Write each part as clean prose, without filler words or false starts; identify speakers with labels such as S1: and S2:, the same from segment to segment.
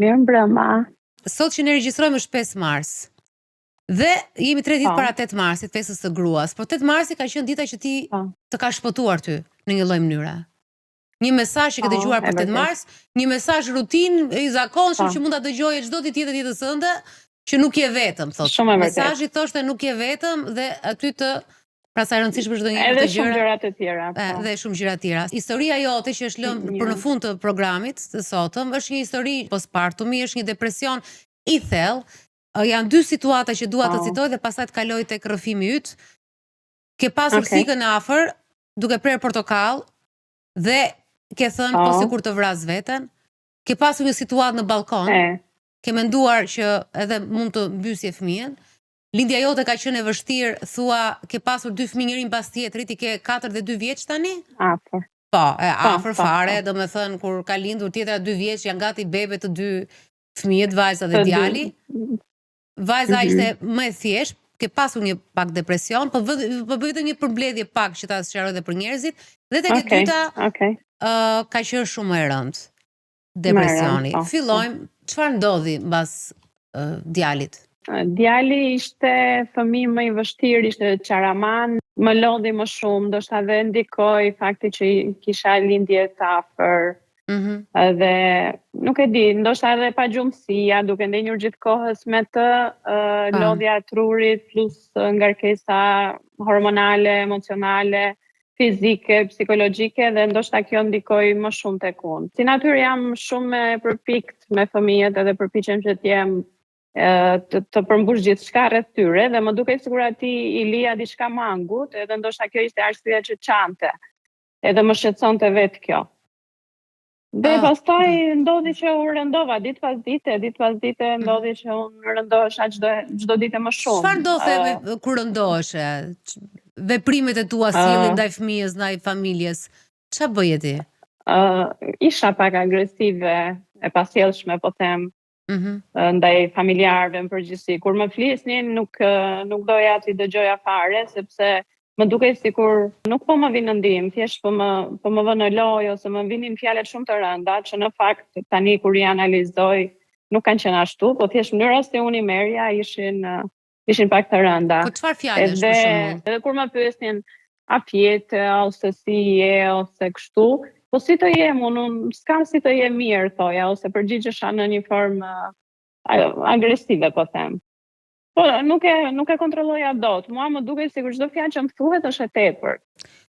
S1: Mirëmbrëma.
S2: Sot që ne regjistrojmë është 5 mars. Dhe jemi 3 ditë
S1: Po.
S2: para 8 marsit, festës së gruas. Por 8 marsi ka qenë dita që ti
S1: Po.
S2: të ka shpëtuar ty në një lloj mënyre. Një mesazh që ke dëgjuar për 8 mars, një mesazh rutinë i zakonshëm që mund ta dëgjoje çdo ditë tjetër ditës së ëndë, që nuk je vetëm, thotë.
S1: Shumë e vërtetë.
S2: Mesazhi thoshte nuk je vetëm dhe aty të pra sa e rëndësishme çdo njeri
S1: Edhe
S2: të
S1: shumë
S2: gjëra.
S1: gjëra të tjera.
S2: Dhe shumë gjëra të tjera. Historia jote që është lënë për në fund të programit të sotëm është një histori postpartumi, është një depresion i thellë. Janë dy situata që dua të citoj dhe pastaj të kaloj tek rrëfimi yt. Ke pasur sikën afër, duke prerë portokall dhe ke thënë po sikur të vras veten. Ke pasur një situatë në balkon. Ke menduar që edhe mund të mbysje fëmijën. Lindja jote ka qenë e vështirë, thua ke pasur 2 fëmijë njërin pas tjetrit, i ke 4 dhe 2 vjeç tani?
S1: Afër.
S2: Po, afër fare, domethënë kur ka lindur tjetra 2 vjeç, janë gati bebe të 2 fëmijët, vajza dhe djali. Vajza ishte më e thjeshtë, ke pasur një pak depresion, po bëj një përmbledhje pak që ta sqaroj edhe për njerëzit, dhe tek e dyta ka qenë shumë e rëndë. Depresioni. Fillojmë, çfarë ndodhi mbas djalit?
S1: Djali ishte fëmijë më i vështirë, ishte qaraman, më lodhi më shumë, ndoshta dhe ndikoi fakti që kisha lindje të afër. Dhe nuk e di, ndoshta edhe pagjumësia, duke ndenjur gjithkohës me të, lodhja e trurit plus ngarkesa hormonale, emocionale, fizike, psikologjike, dhe ndoshta kjo ndikoi më shumë tek unë. Si natyrë jam shumë e përpikt me fëmijët edhe përpiqem që t'jem të përmbush gjithçka rreth tyre, dhe më duket sikur ati i lija diçka mangut, edhe ndoshta kjo ishte arsyeja që çante. Edhe më shqetësonte vetë kjo. Dhe pastaj ndodhi që u rëndova ditë pas dite ndodhi që unë rëndohesha çdo ditë më shumë.
S2: Çfarë ndodhte kur rëndoheshe? Veprimet e tua sillin ndaj fëmijës, ndaj familjes. Çfarë bëje ti?
S1: Isha pak agresive, e pasjellshme, po them, ndaj familjarëve në përgjithësi. Kur më flisnin, nuk doja t'i dëgjoja fare, sepse më dukej sikur nuk po më vinë në ndihmë, thjesht po më vënë në lojë ose më vinin fjalët shumë të rënda, që në fakt tani kur i analizoj nuk kanë qenë ashtu, po thjesht mënyra se unë i merja ishin pak të rënda.
S2: Po çfarë fjalësh për shembull?
S1: Edhe kur më pyesnin a fjetë, ose si je, ose kështu, po si të jem, unë s'kam si të jem mirë, thoja, ose përgjigjesha në një formë agresive, po them. Po nuk e kontrolloja dot. Mua më duket sikur çdo fjalë që më thuhet është e tepër.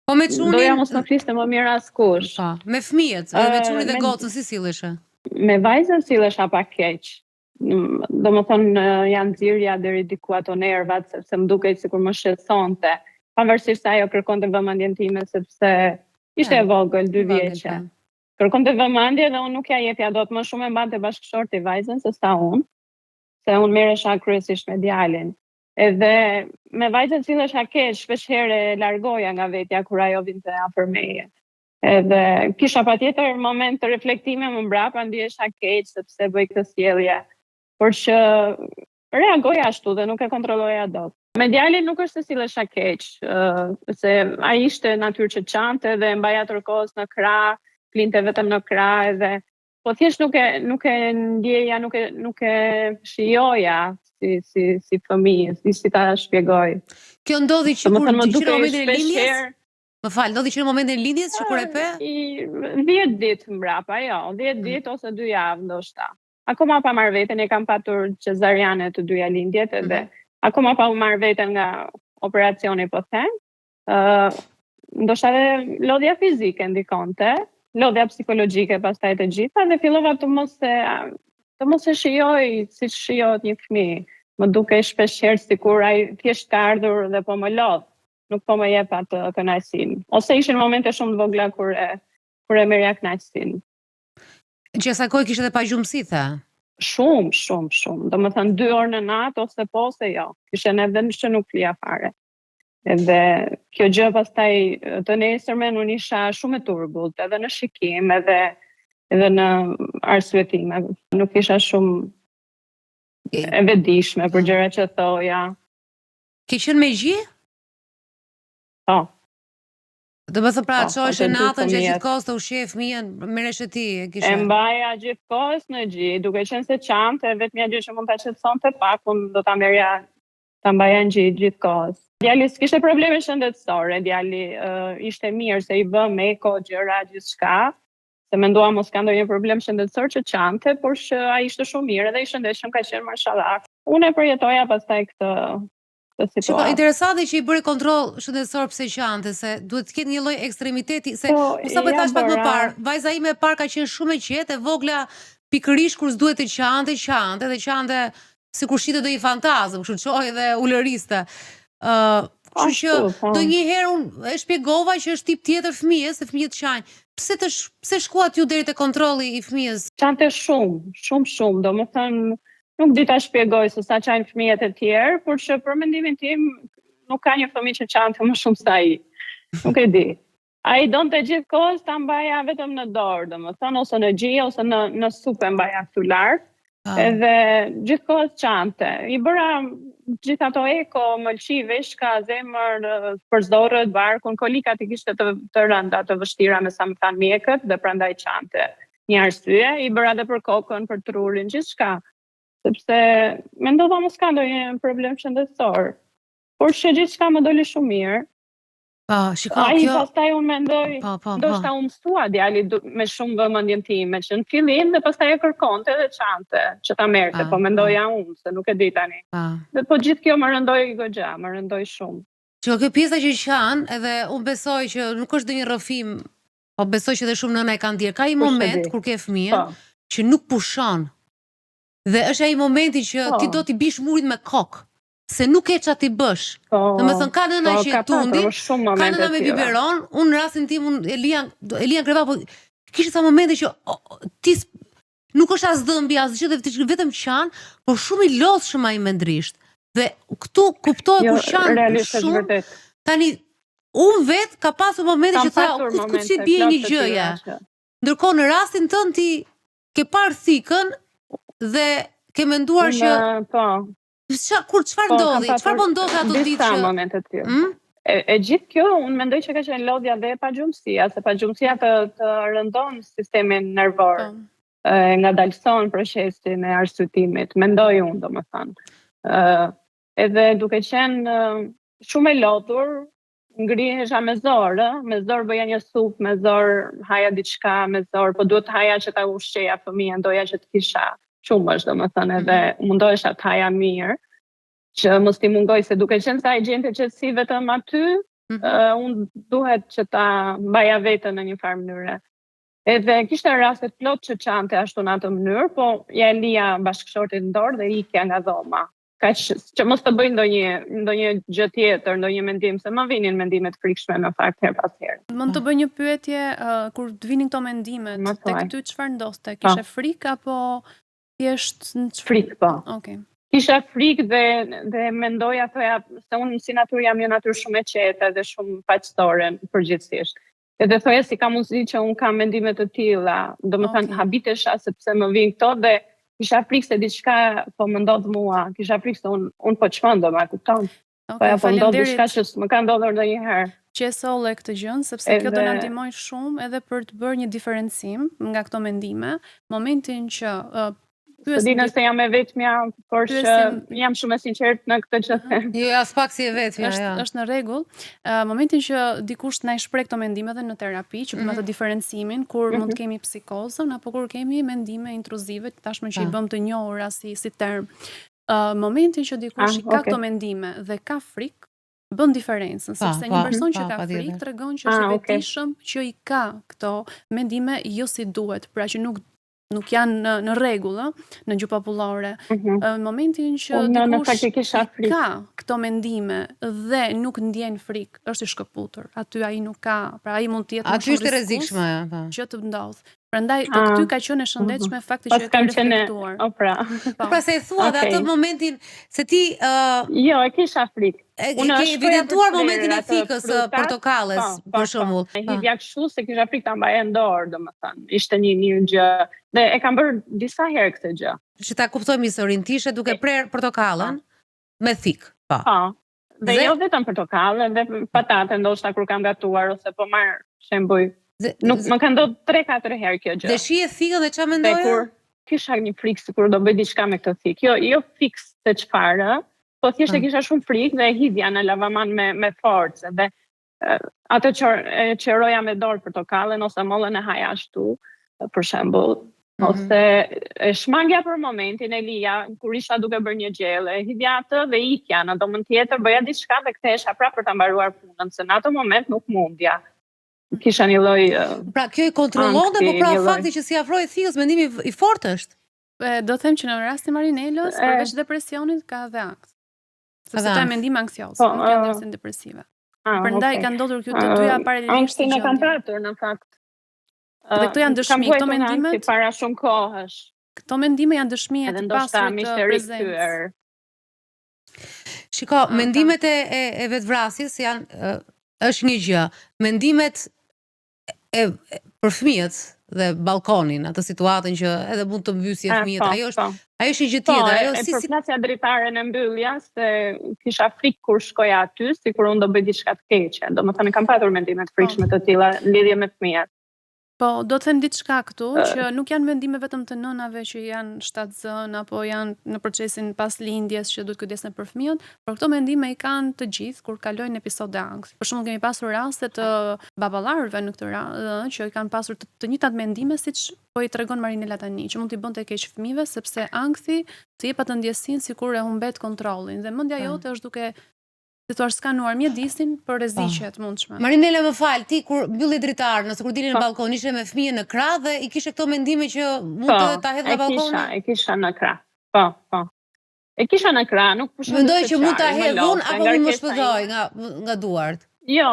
S2: Po me çunin
S1: doja mos më fliste më mirë askush.
S2: Po, me fëmijët, me çunin dhe gocën si silleshe?
S1: Me vajzën sillesha pak keq. Domethënë janë nxirja deri diku ato nervat, sepse më dukej sikur më shqetësonte. Pavarësisht se ajo kërkonte vëmendjen time sepse ishte e vogël, 2 vjeçe. Kërkonte vëmendje dhe unë nuk ja jepja dot, më shumë e mbante bashkëshorti vajzën se sa unë. Se unë merresha kryesisht me djalin. Edhe me vajzën sillesha keq, shpeshherë largoja nga vetja kur ajo vinte afër meje. Edhe kisha patjetër moment të reflektime më mbrapa, ndihesha keq sepse bëj këtë sjellje. Por që reagoja ashtu dhe nuk e kontrolloja dot. Me djalin nuk është se sillesha keq, se ai ishte natyrë që çante dhe mbaja tërkohës në krah, flinte vetëm në krah, edhe po thjesht nuk e ndjeja, nuk e shijoja si fëmijë, si ta shpjegoj.
S2: Kjo ndodhi që kur në momentin e lindjes? Më fal, ndodhi që në momentin e lindjes që kur e pe?
S1: 10 ditë mbrapa, jo, 10 ditë ose 2 javë ndoshta. Akoma pa marrë veten, e kam patur cesariane të 2 lindjet, edhe akoma pa marrë veten nga operacioni, po them. Ndoshta edhe lodhja fizike ndikonte, lodhja psikologjike pastaj të gjitha, dhe fillova të mos e shijoj siç shijohet një fëmijë. Më dukej shpeshherë sikur ai thjesht ka ardhur dhe po më lodh, nuk po më jep atë kënaqësinë. Ose ishin momente shumë të vogla kur e merja kënaqësinë.
S2: Që sa kohë kishte edhe pagjumësi, tha?
S1: Shumë. Domethënë 2 orë në natë ose po ose jo. Kishen edhe që nuk flija fare. Edhe kjo gjë pastaj të nesërmen unë isha shumë e turbull, edhe në shikim, edhe në arsyetime. Nuk isha shumë e vetëdijshme për gjërat që thoja.
S2: Ke qenë me gjë?
S1: Po.
S2: Do të thënë pra çoheshe
S1: të dy
S2: natën gjatë
S1: fëmijët.
S2: gjithë kohës të ushqej fëmijën, merresh e ti e kishe.
S1: E mbaja gjithë kohës në gjë, duke qenë se çantë, vetmja gjë që mund ta shqetësonte pak, unë do ta merrja ta mbaja në gjithë kohës. Djali s'kishte probleme shëndetësore, djali ishte mirë se i bë meko, gjëra, gjithçka. Se mendova mos ka ndonjë problem shëndetësor që çante, por që ai ishte shumë mirë dhe i shëndetshëm ka qenë mashallah. Unë e përjetoja pastaj këtë situatë.
S2: Shiko, interesante që i bëri kontroll shëndetësor pse qante, se duhet të ketë një lloj ekstremiteti, se sa po thash pak më parë, vajza ime e parë ka qenë shumë e qetë, e vogla pikërisht kur s'duhet të qante dhe qante sikur shitet do një fantazëm, kështu çohej dhe ulëriste. Kështu që ndonjëherë unë e shpjegova që është tip tjetër fëmijës, se fëmijët qajnë. Pse shkuat ju deri te kontrolli i fëmijës?
S1: Qante shumë, domethënë nuk di ta shpjegoj se sa qajnë fëmijët e tjerë, por që për mendimin tim nuk ka një fëmijë që qante më shumë se ai. Nuk e di. Ai donte gjithë kohës ta mbaja vetëm në dorë, domethënë ose në gjie ose në supë mbaja këtu lart. Edhe gjithë kohës qante. I bëra gjithë ato eko, mëlqi, veshka, zemër, përzorët, barkun, kolikat i kishte të rënda, të vështira me sa më thanë mjekët dhe prandaj qante. Një arsye, i bëra edhe për kokën, për trurin, gjithçka. Sepse mendova mos ka ndonjë problem shëndetësor. Por që gjithçka më doli shumë mirë. Ai pastaj unë mendoj, ndoshta u mësua djali me shumë vëmendjen time, që në fillim dhe pastaj e kërkonte dhe çante, që ta merrte, po mendoja unë se nuk e di tani. Dhe po gjithë kjo më rëndoi goxha, më rëndoi shumë.
S2: Që kjo pjesa që qan, edhe unë besoj që nuk është ndonjë rrëfim, po besoj që edhe shumë nëna e kanë dirë. Ka një moment kur ke fëmijën që nuk pushon. Dhe është ai momenti që ti do t'i bish murit me kokë, se nuk e qa t'i bësh. Domethënë ka nëna që tundi, ka nëna me biberon, unë në rastin tim, Elian Kreva, po kishte sa momente që ti nuk është as dhëmbi, as gjë, dhe vetëm qan, por shumë i lodhshëm ai mendrisht. Dhe këtu kuptoj ku qan shumë. Tani unë vetë ka pasur momente që tha, ku si bie një gjëja. Ndërkohë në rastin tënd ti ke parë thikën dhe ke menduar që çfarë ndodhi? Çfarë po ndodhi ato ditë që
S1: momente të tjera. E gjithë kjo unë mendoj që ka qenë lodhja dhe pagjumësia, se pagjumësia të rëndon sistemin nervor, ngadalson procesin e arsyetimit, mendoj unë domethënë. Edhe duke qenë shumë e lodhur, ngrihesha me zor bëja një supë, me zor haja diçka, me zor, po duhet haja që ta ushqeja fëmijën, doja që të kisha shumë është, domethënë, edhe mundohesha të haja mirë, që mos t'i mungoj, se duke qenë se ai gjente qetësi vetëm aty, unë duhet që ta mbaja vetën në një farë mënyre. Edhe kishte raste plot që qante ashtu në atë mënyrë, po ja e lija bashkëshortit në dorë dhe ikja nga dhoma. Që mos të bëj ndonjë gjë tjetër, ndonjë mendim, se më vinin mendimet frikshme në fakt her pas here.
S3: Mund të bëj një pyetje, kur të vinin këto mendimet, tek ty çfarë ndodhte? Kishe frikë apo thjesht
S1: frikë, po.
S3: Okej.
S1: Kisha frikë dhe mendoja, thoja, se unë si natyrë jam një natyrë shumë e qetë dhe shumë paqësore përgjithsisht. Edhe thoja si ka mundësi që unë kam mendime të tilla, domethënë habitesha sepse më vijnë këto dhe kisha frikë se diçka po më ndodh mua, kisha frikë se unë po çmendem, e kupton? Po ja po ndodh diçka që më ka ndodhur ndonjëherë.
S3: Që e solle këtë gjën, sepse kjo do na ndihmoj shumë edhe për të bërë një diferencim nga këto mendime, momentin që
S1: Së se jam e vetmja, por që jam shumë e sinqert në këtë që them.
S2: Jo, as pak si e vetmja, ja.
S3: Është në rregull. Momentin që dikush na i shpreh këto mendime dhe në terapi, që bëjmë atë diferencimin kur mund të kemi psikozën apo kur kemi mendime intruzive, tashmë që i bëm të njohura si term. Momentin që dikush i ka këto mendime dhe ka frikë, bën diferencën, sepse një person që ka frikë tregon që është i vetëdijshëm, që i ka këto mendime jo si duhet, pra që nuk janë në rregull, në gjuhë popullore. Momentin që dikush ka këto mendime dhe nuk ndjen frikë, është i shkëputur. Aty ai nuk ka, pra ai mund të jetë
S2: aty është e rrezikshme,
S3: që të ndodh. Prandaj tek ty ka qenë e shëndetshme fakti që e ke reflektuar.
S2: Pra se e thua dhe atë momentin se ti
S1: jo, e kisha frikë.
S2: Unë ke evidentuar momentin e thikës portokalles, për shembull.
S1: Hidhja kështu se kisha frikë ta mbaja në dorë, domethënë. Ishte një gjë dhe e kam bërë disa herë këtë gjë.
S2: Që ta kuptojmë historinë, ti ishe duke prerë portokallën me thikë.
S1: Po. Dhe jo vetëm portokallë, dhe patate ndoshta kur kam gatuar ose po marr shembuj. Nuk më ka ndodhur 3-4 herë kjo gjë.
S2: Dhe shije thikën dhe çfarë
S1: Dhe
S2: mendoje?
S1: kur kisha një frikë sikur do bëj diçka me këtë thikë. Jo fiks se çfarë, po thjesht e kisha shumë frikë dhe e hidhja në lavaman me forcë dhe atë qeroja me dorë portokallën ose mollën e haja ashtu, për shembull. Ose e shmangja për momentin e lija, kur isha duke bërë një gjelle, hidhja atë dhe ikja, në domën tjetër bëja diçka dhe kthehesha prapë për ta mbaruar punën, se në atë moment nuk mundja. Kisha një lloj
S2: Pra kjo i kontrollonte, po pra fakti që si afroi thikës mendimi i fortë është.
S3: Do them që në rastin Marinelës, përveç depresionit ka dhe anks. Sepse ka mendim anksios, nuk janë ndërsa depresive. Prandaj ka ndodhur kjo të dyja paralelisht.
S1: Anksin e kam patur në fakt.
S3: Dhe këto janë dëshmi, këto mendimet
S1: para shumë kohësh.
S3: Këto mendime janë dëshmi e të pasurit të prezencës.
S2: Shiko, mendimet e vetvrasjes janë është një gjë. Mendimet për fëmijët dhe balkonin, atë situatën që edhe mund të mbysje fëmijët, ajo është një gjë tjetër.
S1: Ajo si përplasja dritare në mbyllja, se kisha frikë kur shkoja aty, sikur unë do bëj diçka të keqe. Domethënë kam patur mendime të frikshme të tilla në lidhje me fëmijët.
S3: Po, do të them diçka këtu, që nuk janë mendime vetëm të nënave që janë shtatzën, apo janë në procesin pas lindjes që duhet kujdesen për fëmijët, por këto mendime i kanë të gjithë kur kalojnë episode ankthi. Për shembull, kemi pasur raste të baballarëve në këtë rast që i kanë pasur të njëjtat mendime siç po i tregon Marinela tani, që mund t'i bënte keq fëmijëve sepse ankthi të jep atë ndjesinë sikur e humbet kontrollin dhe mendja jote është duke si thua skanuar mjedisin për rreziqe të mundshme.
S2: Marinela, më fal, ti kur mbylli dritar, nëse kur dilni në balkon, ishe me fëmijën në krah dhe i kishe këto mendime që mund të ta hedh nga balkoni?
S1: E kisha në krah. Po. E kisha në krah, nuk pushoj.
S2: Mendoj që mund ta hedh unë apo mund më shpëtoj nga duart.
S1: Jo,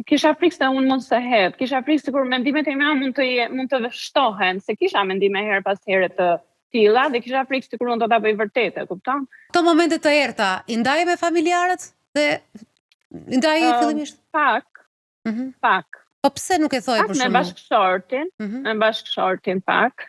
S1: kisha frikë se unë mund të hedh. Kisha frikë sikur mendimet e mia mund të shtohen, se kisha mendime herë pas here të tilla dhe kisha frikë sikur unë do ta bëj vërtet, e kupton?
S2: Këto momente të errta, i ndaje me familjarët? Dhe ndaj fillimisht?
S1: Pak.
S2: Po pse nuk e thoj për
S1: shembull? Me bashkëshortin pak.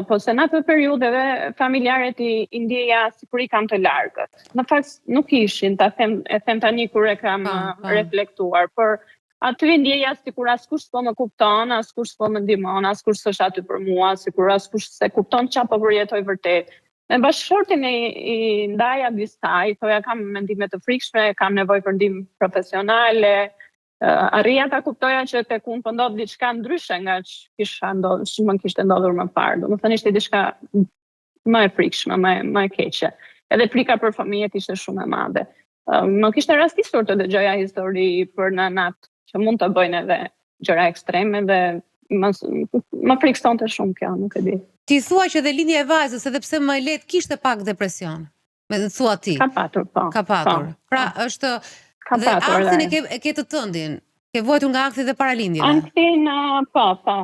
S1: Po se në atë periudheve familjarët i ndjeja sikur i kam të largët. Në fakt nuk ishin, e them tani kur e kam reflektuar, por aty ndjeja sikur askush s'po më kupton, askush s'po më ndihmon, askush s'është aty për mua, sikur askush se kupton çfarë po përjetoj vërtet. Me bashkëshortin i ndaja disa, i thoja kam mendime të frikshme, kam nevojë për ndihmë profesionale, arrija ta kuptoja që tek unë po ndodh diçka ndryshe nga që më kishte ndodhur më parë. Domethënë ishte diçka më e frikshme, më e keqe. Edhe frika për fëmijët ishte shumë e madhe. Më kishte rastisur të dëgjoja histori për nënat që mund të bëjnë edhe gjëra ekstreme dhe më friksonte shumë kjo, nuk e di.
S2: Ti thua që dhe lindja e vajzës, edhe pse më lehtë kishte pak depresion. Me thua ti.
S1: Ka patur, po.
S2: Ka patur. Pra është dhe anktin e ke të tëndin. Ke vuajtur nga ankthi dhe para lindjeve.
S1: Anktin, po.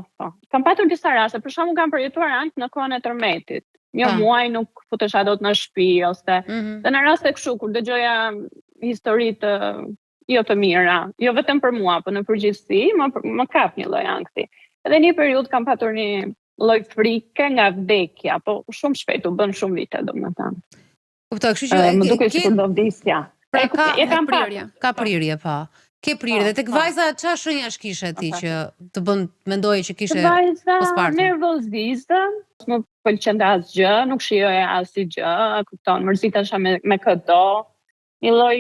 S1: Kam patur disa raste, për shkakun kam përjetuar ankth në kohën e tërmetit. Një muaj nuk futesha dot në shtëpi ose dhe në raste kështu kur dëgjoja histori të jo të mira, jo vetëm për mua, por në përgjithësi, më kap një lloj ankthi. Edhe një periudhë kam patur një lloj frike nga vdekja, po shumë shpejt u bën shumë vite, domethënë.
S2: Kuptoj, kështu që
S1: më duket sikur do vdesja.
S2: Pra ka prirje, po. Ke prirje dhe tek vajza çfarë shenjash kishe ti që të bën mendoje që kishe postpartum?
S1: Vajza nervozizë, më pëlqente asgjë, nuk shijoja asgjë, kupton, mërzitesha me këto. Një lloj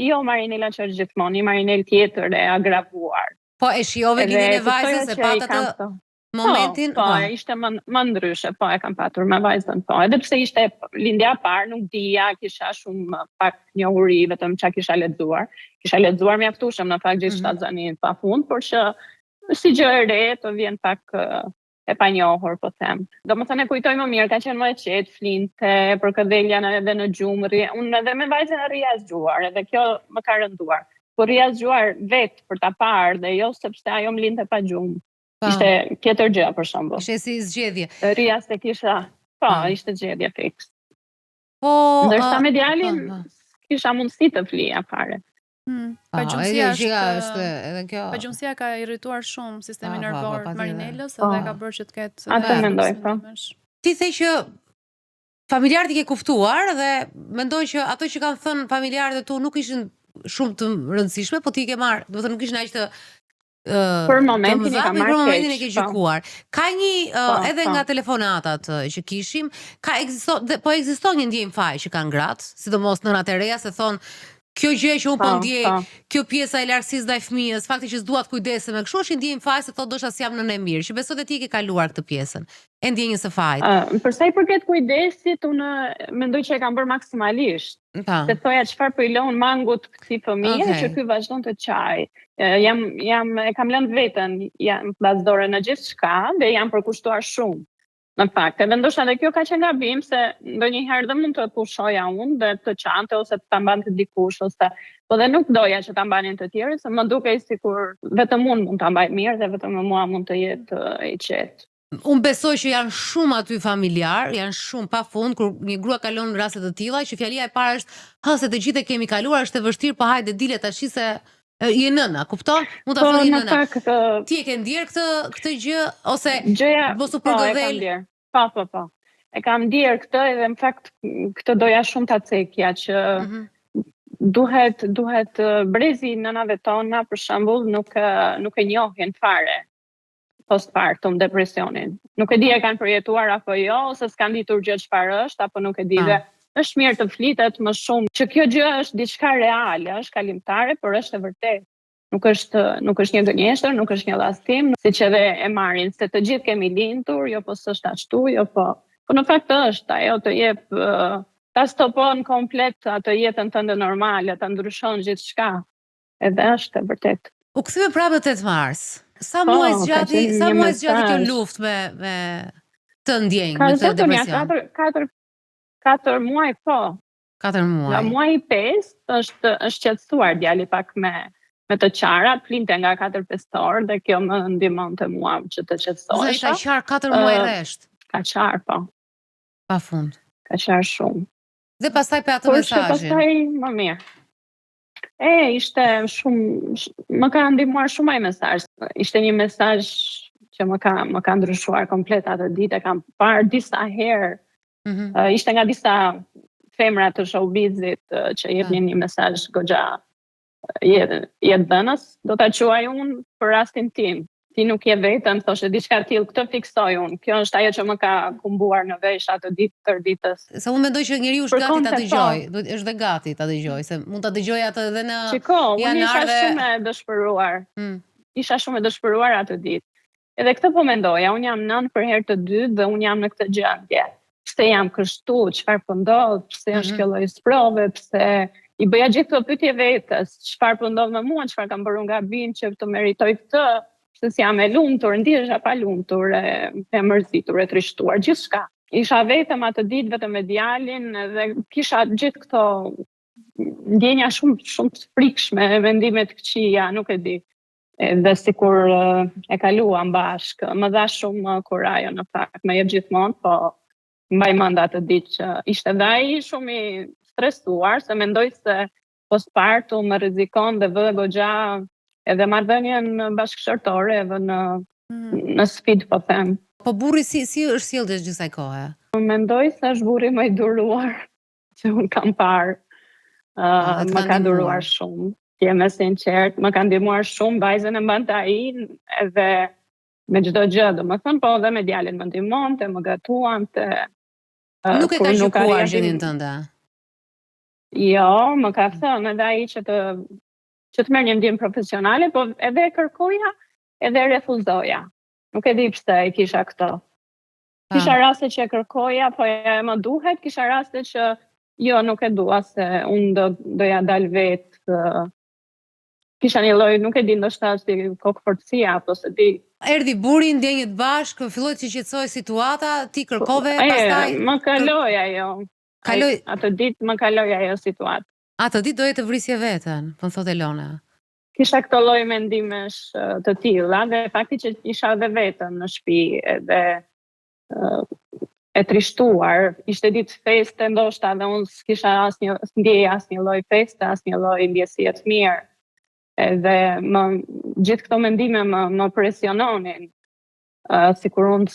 S1: jo Marinela që është gjithmonë, një Marinel tjetër e agravuar.
S2: Po e shijove lidhjen e vajzës e pat atë momentin?
S1: Po, ishte më ndryshe, po e kam patur me vajzën, po. Edhe pse ishte lindja e parë, nuk dija, kisha shumë pak njohuri, vetëm çka kisha lexuar. Kisha lexuar mjaftueshëm në fakt gjithë shtatzanin pafund, por që si gjë e re të vjen pak e panjohur, po them. Domethënë e kujtoj më mirë, ka qenë më e qetë, flinte për këdheljan edhe në gjumë, unë edhe me vajzën rria zgjuar, edhe kjo më ka rënduar. Por rria zgjuar vetë për ta parë dhe jo sepse ajo më linte pa gjumë. Ishte tjetër gjë për shembull.
S2: Ishte si zgjedhje.
S1: Rria se kisha, ishte zgjedhje fiks.
S2: Po,
S1: ndërsa me djalin kisha mundësi të flija fare.
S3: Pagjumësia ka irrituar shumë sistemin nervor të Marinelës edhe ka bërë që të ketë.
S1: Atë mendoj, po.
S2: Ti the që familjarët i ke kuptuar dhe mendoj që ato që kanë thënë familjarët e tu nuk ishin shumë të rëndësishme, po ti ke marrë, do të thënë nuk ishin aq të
S1: për momentin
S2: për momentin e ke gjykuar. Ka një edhe
S1: po.
S2: nga telefonatat që kishim, po ekziston një ndjenjë faji që kanë gratë, sidomos nënat e reja se thon kjo gjë që un po ndjej, kjo pjesa e largësisë ndaj fëmijës, fakti që s'dua të kujdesem me kështu është ndjenjë faji se thotë ndoshta s'jam nënë e mirë, që besoj se ti ke kaluar këtë pjesën e ndjenjës së fajit.
S1: Për sa i përket kujdesit, unë mendoj që e kam bërë maksimalisht. Se thoja çfarë po i lën mangut këtij fëmije që ky vazhdon të qaj. E kam lënë veten, jam vazhdore në gjithçka dhe jam përkushtuar shumë. Në fakt, edhe ndoshta edhe kjo ka qenë gabim se ndonjëherë dhe mund të pushoja unë dhe të qante ose të ta mbante dikush ose po dhe nuk doja që ta mbanin të tjerë, se më dukej sikur vetëm unë mund ta mbaj mirë dhe vetëm mua mund të jetë i qetë.
S2: Unë besoj që janë shumë aty familjar, janë shumë pafund kur një grua kalon në raste të tilla që fjalia e parë është, "Ha, se të gjithë e kemi kaluar, është e vështirë, po hajde dile tash se je nëna, kupton? Mund ta thonë nëna. Ti e ke ndier këtë gjë ose mos u përgodhel?"
S1: Po. E kam ndier këtë edhe në fakt këtë doja shumë ta cekja që duhet brezi nënave tona për shembull nuk e njohin fare postpartum depresionin. Nuk e di e kanë përjetuar apo jo, ose s'kan ditur gjë çfarë është, apo nuk e di dhe është mirë të flitet më shumë që kjo gjë është diçka reale, është kalimtare, por është e vërtetë. Nuk është një gënjeshtër, nuk është një llastim, siç edhe e marrin se të gjithë kemi lindur, jo po s'është ashtu, jo po. Po në fakt është, ajo të jep ta stopon komplet atë jetën tënde normale, ta ndryshon gjithçka. Edhe është e vërtetë.
S2: U kthyve prapë 8 mars. Sa muaj zgjati kjo luftë me të ndjenjë, me të depresion?
S1: 4 muaj, po.
S2: 4 muaj.
S1: Nga muaji 5 është qetësuar djali pak me të qarat, flinte nga 4-5 orë dhe kjo më ndihmonte mua që të qetësohesha.
S2: Ka qarë 4 muaj rresht.
S1: Ka qarë, po.
S2: Pafund.
S1: Ka qarë shumë.
S2: Dhe pastaj pe atë mesazhin.
S1: Pastaj më mirë. Ishte shumë, më ka ndihmuar shumë ai mesazh. Ishte një mesazh që më ka ndryshuar komplet atë ditë, kam parë disa herë. Ishte nga disa femra të showbizit që jepnin një mesazh goxha jetë dhënës, do ta quaj unë për rastin tim. Ti nuk je vetëm, thoshe diçka tillë, këtë fiksoj unë. Kjo është ajo që më ka kumbuar në vesh atë ditë tër ditës.
S2: Se unë mendoj që njeriu është gati ta dëgjoj, është dhe gati ta dëgjoj, se mund ta dëgjoj atë edhe në
S1: unë isha shumë e dëshpëruar. Isha shumë e dëshpëruar atë ditë. Edhe këtë po mendoja, unë jam nën për herë të dytë dhe unë jam në këtë gjendje. Pse jam kështu, çfarë po ndodh, pse është kjo lloj sprove, pse i bëja gjithë këto pyetje vetes, çfarë po ndodh me mua, çfarë kam bërë gabim që të meritoj këtë. Se si jam e lumtur, ndihesha pa lumtur, e mërzitur, e trishtuar, gjithçka. Isha vetëm atë ditë vetëm me djalin dhe kisha gjithë këto ndjenja shumë të frikshme, mendime të këqija, nuk e di. Dhe sikur e kaluam bashkë, më dha shumë kurajo në fakt, më jep gjithmonë, po mbaj mend atë ditë që ishte dhe ai shumë i stresuar, se mendoj se postpartum më rrezikon dhe vë goxha edhe marrëdhënien bashkëshortore edhe në sfidë, po them.
S2: Po burri si është sjelljes gjithë kësaj kohe?
S1: Mendoj se është burri më i duruar që unë kam parë. Më ka duruar shumë. Jem e sinqert, më ka ndihmuar shumë, vajzën e mbante ai edhe me çdo gjë, domethënë po edhe me djalin më ndihmonte, më gatuante.
S2: Nuk e ka gjykuar gjendjen tënde.
S1: Jo, më ka thënë edhe ai që të merr një ndihmë profesionale, po edhe kërkoja, edhe refuzoja. Nuk e di pse e kisha këtë. Kisha raste që e kërkoja, po më duhet, kisha raste që jo, nuk e dua se unë doja dal vetë. Kisha një lloj, nuk e di, ndoshta si kokëfortësia apo se di.
S2: Erdhi burri, ndjenjët bashkë, filloi të qetësoi situata, ti kërkove, pastaj
S1: më kaloi ajo. Atë ditë më kaloi ajo situatë.
S2: Atë ditë doje të vrisje veten, po thotë Elona.
S1: Kisha këto lloj mendimesh të tilla dhe fakti që isha edhe vetëm në shtëpi edhe e trishtuar, ishte ditë feste ndoshta dhe unë s'kisha asnjë lloj feste, asnjë lloj ndjesie të mirë. Edhe gjithë këto mendime më presiononin, sikur unë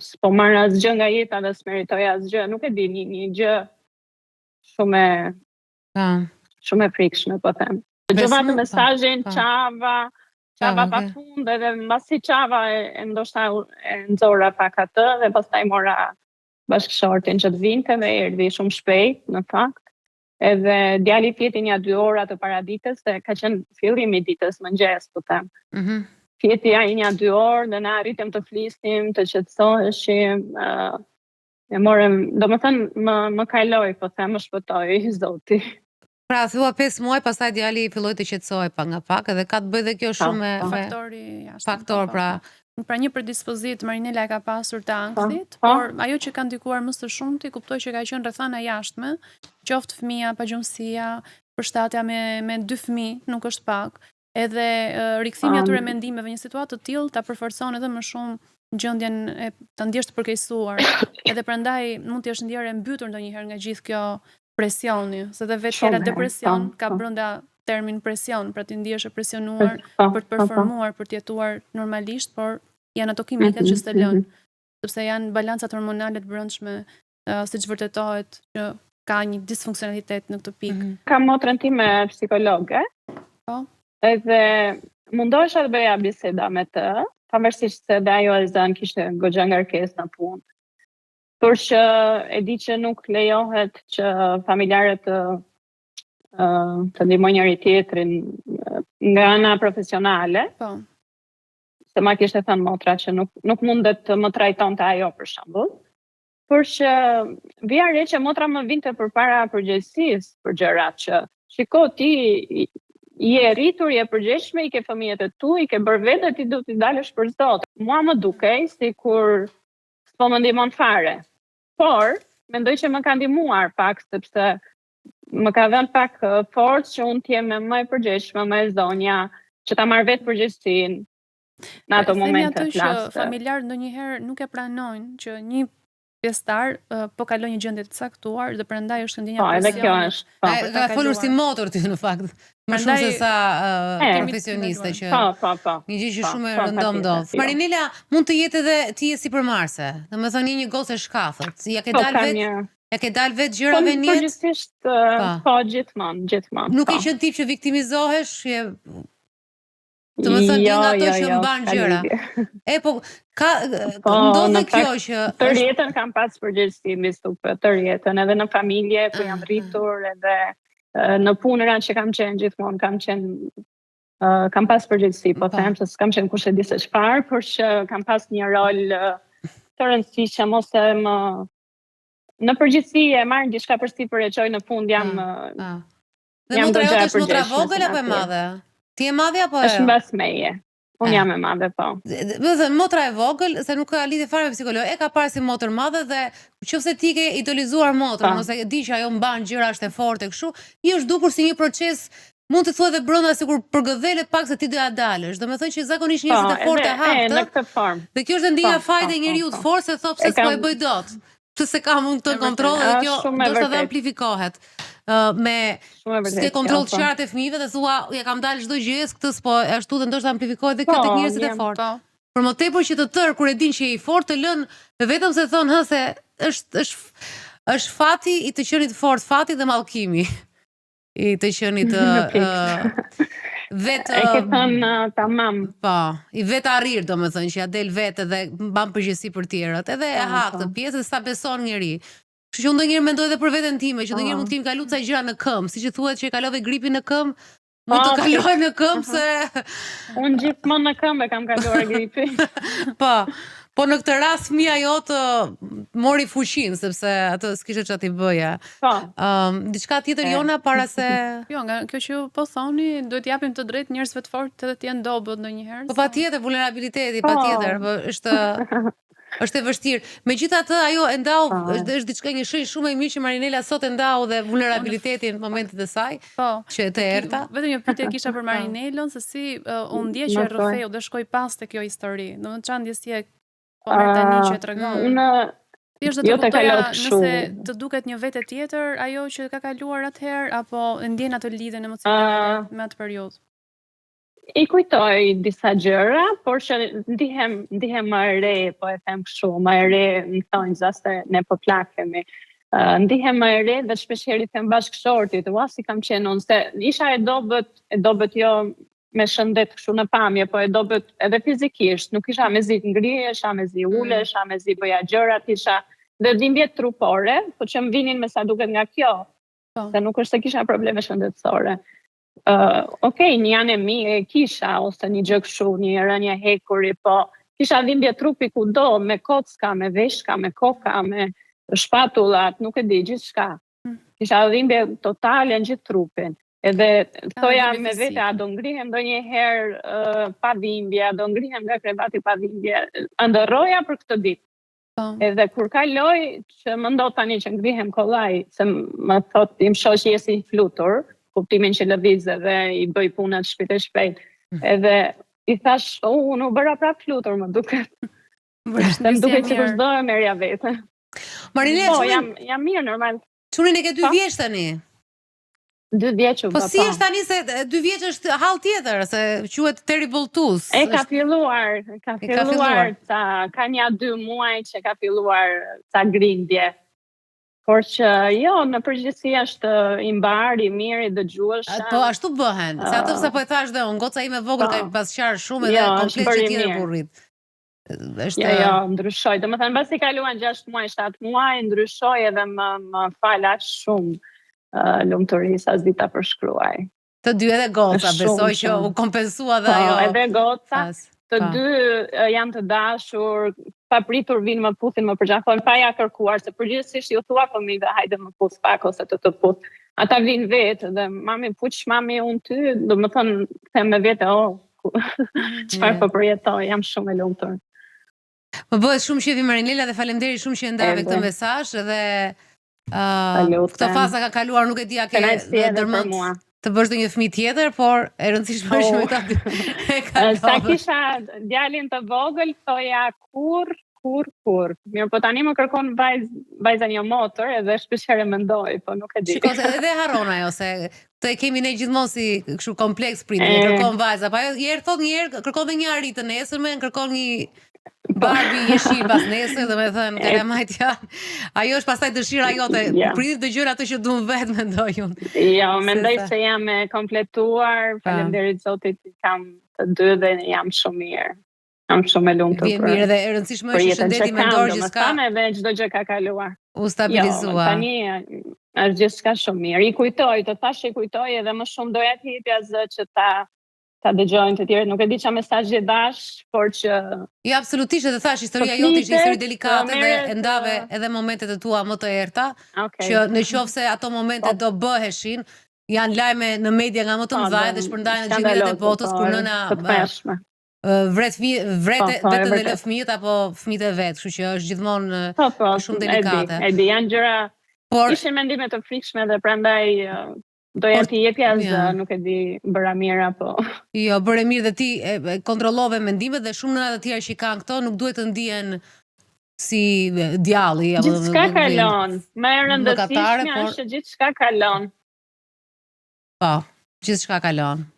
S1: s'po marr asgjë nga jeta dhe s'meritoj asgjë, nuk e di, një gjë shumë shumë e frikshme, po them. Dëgjova të mesazhin, çava pafund edhe mbasi çava e ndoshta e nxora pak atë dhe pastaj mora bashkëshortin që të vinte dhe erdhi shumë shpejt në fakt. Edhe djali fjeti një 2 ora të paraditës dhe ka qenë fillimi i ditës mëngjes, po them. Fjeti ai një 2 orë dhe na arritëm të flisnim, të qetësoheshim, e morëm, domethënë më kaloi, po them, më shpëtoi Zoti.
S2: Pra, thua 5 muaj, pastaj djali filloi të qetësohej pak nga pak, edhe ka të bëjë dhe kjo shumë faktor, pra.
S3: Pra një predispozit Marinela e ka pasur të ankthit, por ajo që ka ndikuar më së shumti, kuptoj që ka qenë rrethana jashtme, qoftë fëmia, pagjumësia, përshtatja me 2 fëmijë, nuk është pak. Edhe rikthimi atyre mendimeve, një situatë të tillë ta përforcon edhe më shumë gjendjen e ta ndjesh të përkeqësuar. Edhe prandaj mund të jesh ndjerë e mbytur ndonjëherë nga gjithë kjo presioni, se dhe vetë fjala depresion ka brenda termin presion, pra të ndjesh e presionuar për të performuar, për të jetuar normalisht, por janë ato kimikat që s'të lënë, sepse janë balancat hormonale të brendshme, siç vërtetohet që ka një disfunksionalitet në këtë pikë.
S1: Kam motrën time psikologe.
S3: Po.
S1: Edhe mundohesha të bëja biseda me të, pavarësisht se dhe ajo e zën kishte goxha ngarkesë në punë. Por që e di që nuk lejohet që familjarët të ndihmojnë njëri tjetrin nga ana profesionale.
S3: Po.
S1: Se ma kishte thënë motra që nuk mundet të më trajtonte ajo për shembull. Por që vija re që motra më vinte përpara përgjegjësisë për gjërat që shiko ti i e rritur, i e përgjegjshme, i ke fëmijët e tu, i ke bërë vetë, ti do t'i dalësh për Zot. Mua më dukej sikur s'po më ndihmon fare. Por mendoj që më ka ndihmuar pak, sepse më ka dhënë pak forcë që unë t'jem më e përgjegjshme, më e zonja, që ta marr vetë përgjegjësinë në ato momente të
S3: që familjarët ndonjëherë nuk e pranojnë që një pjesëtar po kalon një gjendje të caktuar dhe prandaj është ndjenja
S1: presioni. Po, edhe kjo është.
S2: Ka folur si motor ty në fakt, më shumë se sa profesioniste që një gjë që shumë e rëndom ndodh. Marinela, mund të jetë edhe ti je sipërmarrëse, domethënë një gocë e shkafët. Ja ke dalë vetë gjërave në jetë?
S1: Përgjithsisht, po, gjithmonë.
S2: Nuk je qenë tip që viktimizohesh, të më thënë nga ato që mban gjëra. Po, ndodhe kjo që...
S1: Tërë jetën kam pas përgjegjësi mbi stupe, tërë jetën, edhe në familje, ku jam rritur, edhe në punëra që kam qenë gjithmonë, kam pas përgjegjësi, po them se s'kam qenë kush e di se çfarë, por që kam pas një rol të rëndësishëm ose më në përgjithësi e marr diçka përsipër e çoj në fund jam
S2: Dhe motra jote është motra vogël apo e madhe? Ti e madhe apo
S1: është mbas meje. Unë jam e madhe, po.
S2: Dhe motra e vogël, se nuk ka lidhje fare me psikolog, e ka parë si motër madhe dhe nëse ti ke idolizuar motrën, ose di që ajo mban gjëra, është e fortë kështu, i është dukur si një proces, mund të thuhet edhe brenda sikur përgëdhelet pak se ti do ja dalësh. Domethënë që zakonisht njerëzit e fortë haptë.
S1: Në këtë formë.
S2: Dhe kjo është ndjenja fajt e njeriu të fortë se thop se s'po e bëj dot. Se ka mund të kontroll dhe kjo do të amplifikohet. Me s'ke kontroll të qartë e fëmijëve dhe thua ja kam dalë çdo gjë, këtë s'po ashtu dhe ndoshta amplifikohet dhe kjo tek njerëzit e fortë. Por më tepër që të tërë kur e din që je i fortë të lënë vetëm se thon se është fati i të qenit fort, fati dhe mallkimi i të qenit vetë
S1: e ke thënë tamam.
S2: Po, i vetë arrir domethënë që ja del vetë dhe mban përgjegjësi për tjerët, edhe e ha këtë pjesë sa beson njëri. Kështu që ndonjëherë mendoj edhe për veten time, që ndonjëherë mund të kemi kaluar ca gjëra në këmbë, siç e thuhet që e kalove gripin në këmbë, mund të kaloj në këmbë se
S1: unë gjithmonë në këmbë kam kaluar gripin.
S2: Po në këtë rast fëmia jote mori fuqinë sepse atë s'kishte çfarë t'i bëja. Diçka tjetër Jona para se
S3: Jo, nga kjo që po thoni, duhet t'japim të drejtë njerëzve të fortë edhe të jenë dobët ndonjëherë.
S2: Po patjetër vulnerabiliteti, patjetër, është e vështirë. Megjithatë ajo e ndau është diçka një shenjë shumë e mirë që Marinela sot e ndau dhe vulnerabilitetin në momentet e saj. Që të errta.
S3: Vetëm një pyetje kisha për Marinelën se si u ndje që rrëfeu dhe shkoi pas te kjo histori. Domethënë çfarë ndjesie po merr tani që e tregon. Thjesht do të kuptoja nëse të duket një vete tjetër ajo që ka kaluar atëherë apo ndjen atë lidhjen emocionale me atë periudhë.
S1: I kujtoj disa gjëra, por që ndihem më e re, po e them kështu, më e re, më thonë zaste ne po plakemi. Ndihem më e re dhe shpeshherë i them bashkëshortit, si kam qenë unë, se isha e dobët jo me shëndet kështu në pamje, po e dobët edhe fizikisht, nuk isha me zi ngrihesh, me zi ulesh, me zi bëja gjërat, isha dhe dhimbje trupore, po që më vinin me sa duket nga kjo, se nuk është se kisha probleme shëndetësore. Okej, një anemi e kisha, ose një gjë kështu, një rënje hekuri, po kisha dhimbje trupi kudo, me kocka, me veshka, me koka, me shpatullat, nuk e di, gjithçka. Kisha dhimbje totale në gjithë trupin. Edhe thoja me vete, a do ngrihem do një herë pa dhimbje, a do ngrihem nga krevati pa dhimbje. Ndërroja për këtë ditë. Edhe kur kaloj, që më ndodh tani që ngrihem kollaj, se më thot im shoqi je si flutur, kuptimin që lëviz dhe i bëj punat shpejt. Edhe i thash, unë u bëra prap flutur, më duket. Më duket që kushdo e merja vete.
S2: Marinela,
S1: jam mirë, normal.
S2: Çunin e ke 2 vjeç tani?
S1: 2 vjeç u
S2: Po si është tani se 2 vjeç është hall tjetër, se quhet terrible tooth.
S1: Ka filluar, ka një 2 muaj që ka filluar ca grindje. Por që jo, në përgjithësi është i mbar, i mirë, i dëgjueshëm.
S2: Po ashtu bëhen. Se ato se po e thash dhe unë, goca ime vogël ka pasqar shumë edhe komplet që tjetër burrit.
S1: Jo, ndryshoj. Domethënë mbasi kaluan 6 muaj, 7 muaj, ndryshoj edhe më fal aq shumë lumturi sa s'di ta përshkruaj.
S2: Të dy edhe goca, besoj që u kompensua dhe ajo.
S1: Po, edhe goca. Të dy janë të dashur, pa pritur vinë më puthin, më përgjafojnë, pa ja kërkuar, se përgjithsisht ju thua fëmijëve hajde më puth pak ose të puth. Ata vinë vetë dhe mami puq, mami unë ty, do më thonë them me vete, çfarë po përjetoj, jam shumë e lumtur.
S2: Më bëhet shumë qefi Marinela dhe faleminderit shumë që ndave këtë mesazh dhe këtë faza ka kaluar, nuk e di a ke dërmend të bësh dhe një fëmijë tjetër, por e rëndësishme është me ta e kalove.
S1: Sa kisha djalin të vogël, thoja kur. Mirë, po tani më kërkon vajza një motor edhe shpeshherë mendoj, po nuk e di.
S2: Shiko, edhe harron ajo, se të e kemi ne gjithmonë si kështu kompleks prindër, kërkon vajza, pa ajo herë thot një herë, kërkon dhe një ari të nesërme, kërkon një Barbie jeshil pas nesër, dhe me thënë, kalamajtja, ajo është pastaj dëshira jote, prindit dëgjojnë ato që duan vetë, mendoj unë.
S1: Jo, mendoj se jam e kompletuar, faleminderit Zotit, kam të dy dhe jam shumë mirë. Jam shumë e lumtur.
S2: Vjen mirë dhe e rëndësishme është që shëndeti mendor gjithçka.
S1: Edhe çdo gjë ka kaluar.
S2: U stabilizua.
S1: Jo, tani është gjithçka shumë mirë. I kujtoj edhe më shumë doja të jepja zë që ta dëgjojnë të tjerët, nuk e di çfarë mesazhi dash, por që
S2: jo, absolutisht, edhe thash historia jote ishte histori delikate dhe e ndave edhe momentet e tua më të errta, që në qoftë se ato momente do bëheshin, janë lajme në media nga më të mëdha dhe shpërndahen në gjithë e botës kur nëna vret vetë dhe lë fëmijët apo fëmijët e vet, kështu që është gjithmonë shumë delikate.
S1: E di, janë gjëra, ishin mendime të frikshme dhe prandaj doja t'i jepja zë, nuk e di bëra mirë apo.
S2: Jo, bëre mirë dhe ti kontrollove mendimet dhe shumë nëna të tjera që kanë këto nuk duhet të ndihen si djalli.
S1: Gjithçka kalon. Më e rëndësishme është që gjithçka kalon.
S2: Po, gjithçka kalon.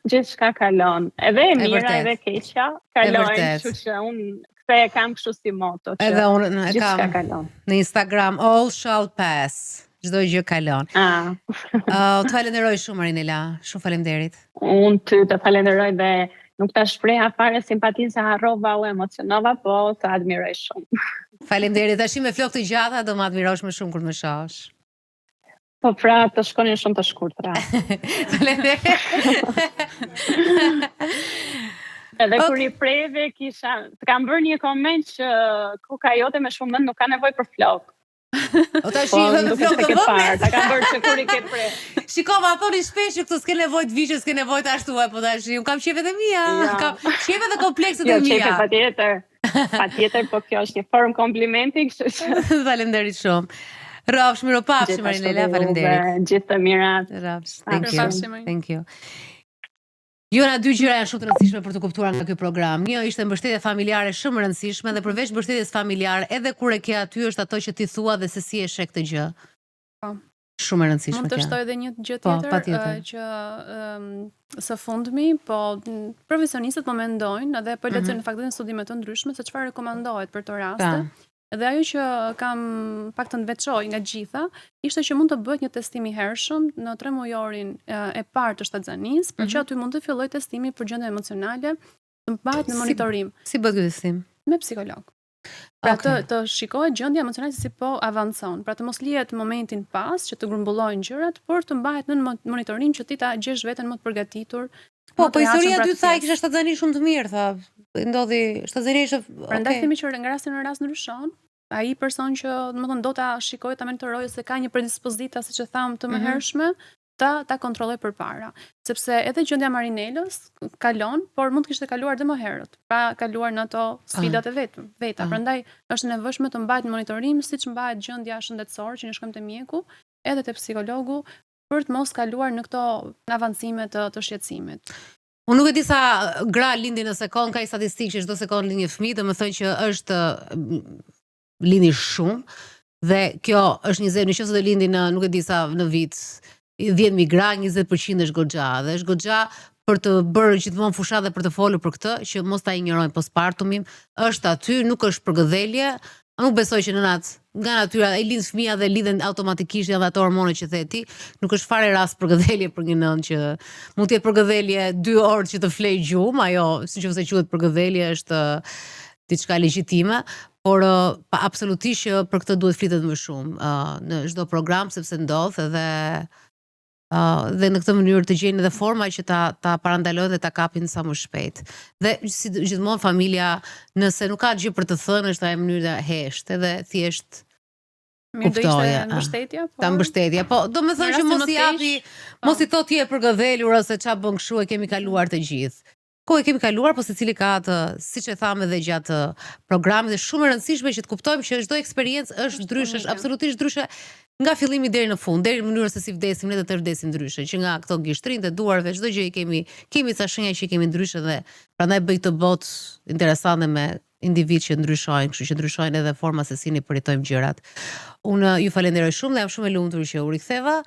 S1: Gjithçka kalon. Edhe e mira, edhe keqja kalojnë, kështu që unë këtë e kam kështu si moto.
S2: Edhe unë e kam në Instagram, all shall pass. Çdo gjë kalon. Të falenderoj shumë Marinela, shumë faleminderit.
S1: Unë të falenderoj dhe nuk ta shpreha fare simpatinë se harrova u emocionova, po të admiroj shumë.
S2: Faleminderit. Tash me flokë të gjata do më admirosh më shumë kur më shohësh.
S1: Po pra, të shkonin shumë të shkurtra.
S2: Faleminderit.
S1: Edhe kur i preve të kam bërë një koment që kuka jote me shumë mend nuk ka nevojë për flokë.
S2: O ta shihë me flokë të vogla.
S1: Ta kam bërë që kur i ke pre.
S2: Shikova thoni shpesh që këtu s'ke nevojë të vishë, s'ke nevojë të ashtu, po tash un kam qefet e mia, kam qefet dhe komplekset e mia.
S1: Jo, patjetër. Patjetër, po kjo është një formë komplimenti, kështu që
S2: faleminderit shumë. Rafsh, miropafshi Marinela, faleminderit.
S1: Gjithë të mirat.
S2: Rafsh, thank you. Jona, dy gjëra janë shumë të rëndësishme për të kuptuar nga ky program. Një ishte mbështetje familjare shumë e rëndësishme dhe përveç mbështetjes familjare, edhe kur e ke aty është ato që ti thua dhe se si e sheh këtë gjë. Shumë e rëndësishme.
S3: Mund të shtoj edhe një gjë tjetër që së fundmi, po profesionistët po mendojnë edhe po lexojnë në fakt në studime të ndryshme se çfarë rekomandohet për të raste. Dhe ajo që kam pak të veçoj nga gjitha, ishte që mund të bëhet një testim i hershëm në 3 mujorin e parë të shtatzanisë, për që aty mund të filloj testimi për gjendje emocionale, të mbahet në monitorim.
S2: Si bëhet ky testim?
S3: Me psikolog. Pra të shikohet gjendja emocionale si po avancon. Pra të mos lihet momentin pas që të grumbullojnë gjërat, por të mbahet në monitorim që ti ta gjesh veten më të përgatitur.
S2: Po historia e dytë tha kisha shtatzani shumë të mirë, tha. Ndodhi shtatzani ishte.
S3: Prandaj themi që nga rasti në rast ndryshon. Ai person që, domethënë, do ta shikojë, ta monitorojë se ka një predispozita, siç e tham të mëhershme, ta kontrolloj përpara, sepse edhe gjendja Marinelës kalon, por mund të kishte kaluar edhe më herët, pa kaluar në ato sfidat e veta. Prandaj është e nevojshme të mbahet në monitorim, siç mbahet gjendja shëndetësore që ne shkojmë te mjeku, edhe te psikologu, për të mos kaluar në këto avancime të shqetësimit.
S2: Unë nuk e di sa gra lindin në sekond, ka i statistikë që çdo sekond lind një fëmijë, domethënë që është lindi shumë, dhe kjo është një zemër, nëse do lindi në, nuk e di sa në vit, 10.000 gra, 20% është goxha, dhe është goxha për të bërë gjithmonë fushat dhe për të folur për këtë, që mos ta injorojnë postpartumin, është aty, nuk është përgëdhelje. Nuk besoj që nënat nga natyra e lind fëmia dhe lidhen automatikisht janë ato hormonet që the ti, nuk është fare rast përgëdhelje për një nënë që mund të jetë përgëdhelje 2 orë që të flej gjumë, ajo siçose quhet përgëdhelje është diçka legjitime, por absolutisht që për këtë duhet flitet më shumë në çdo program, sepse ndodh dhe në këtë mënyrë të gjejnë edhe forma që ta parandalojnë dhe ta kapin sa më shpejt. Dhe si gjithmonë familja, nëse nuk ka gjë për të thënë, është ajo mënyrë heshtë dhe thjesht
S3: mirë do ishte mbështetja, po.
S2: Ta mbështetja, po domethënë që mos i japi, mos i thotë je përgëdhelur ose ç'a bën kështu, e kemi kaluar të gjithë. E kemi kaluar, po secili ka atë, siç e thamë edhe gjatë programit, dhe shumë e rëndësishme që të kuptojmë që çdo eksperiencë është ndryshe, është absolutisht ndryshe nga fillimi deri në fund, deri në mënyrën se si vdesim, ne të vdesim ndryshe, që nga këto gishtrinjtë e duarve, çdo gjë kemi ca shenja që kemi ndryshe, dhe prandaj bëj këtë botë interesante me individ që ndryshojnë, kështu që ndryshojnë edhe forma se si ne përjetojmë gjërat. Unë ju falenderoj shumë dhe jam shumë e lumtur që u riktheva.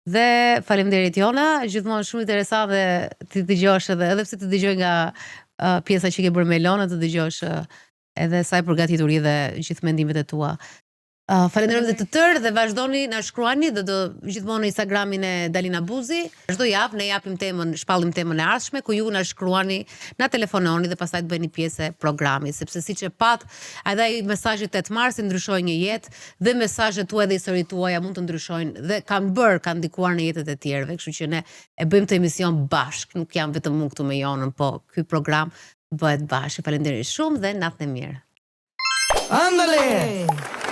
S2: Dhe faleminderit Jona, gjithmonë shumë interesante ti dëgjosh edhe pse ti dëgjoj nga pjesa që ke bërë me Elona, të dëgjosh edhe sa e përgatitur je dhe gjithë mendimet e tua. Falenderoj dhe të tërë dhe vazhdoni na shkruani dhe do gjithmonë në Instagramin e Dalina Buzi. Çdo javë ne japim temën, shpallim temën e ardhshme ku ju na shkruani, na telefononi dhe pastaj të bëni pjesë e programit, sepse siç e pat, edhe ai mesazhi 8 marsi ndryshoi një jetë dhe mesazhet tuaja dhe historitë tuaja mund të ndryshojnë dhe kanë ndikuar në jetët e tjerëve, kështu që ne e bëjmë të emision bashk, nuk jam vetëm unë këtu me Jonën, po ky program bëhet bashkë. Faleminderit shumë dhe natën e mirë.
S4: Andale!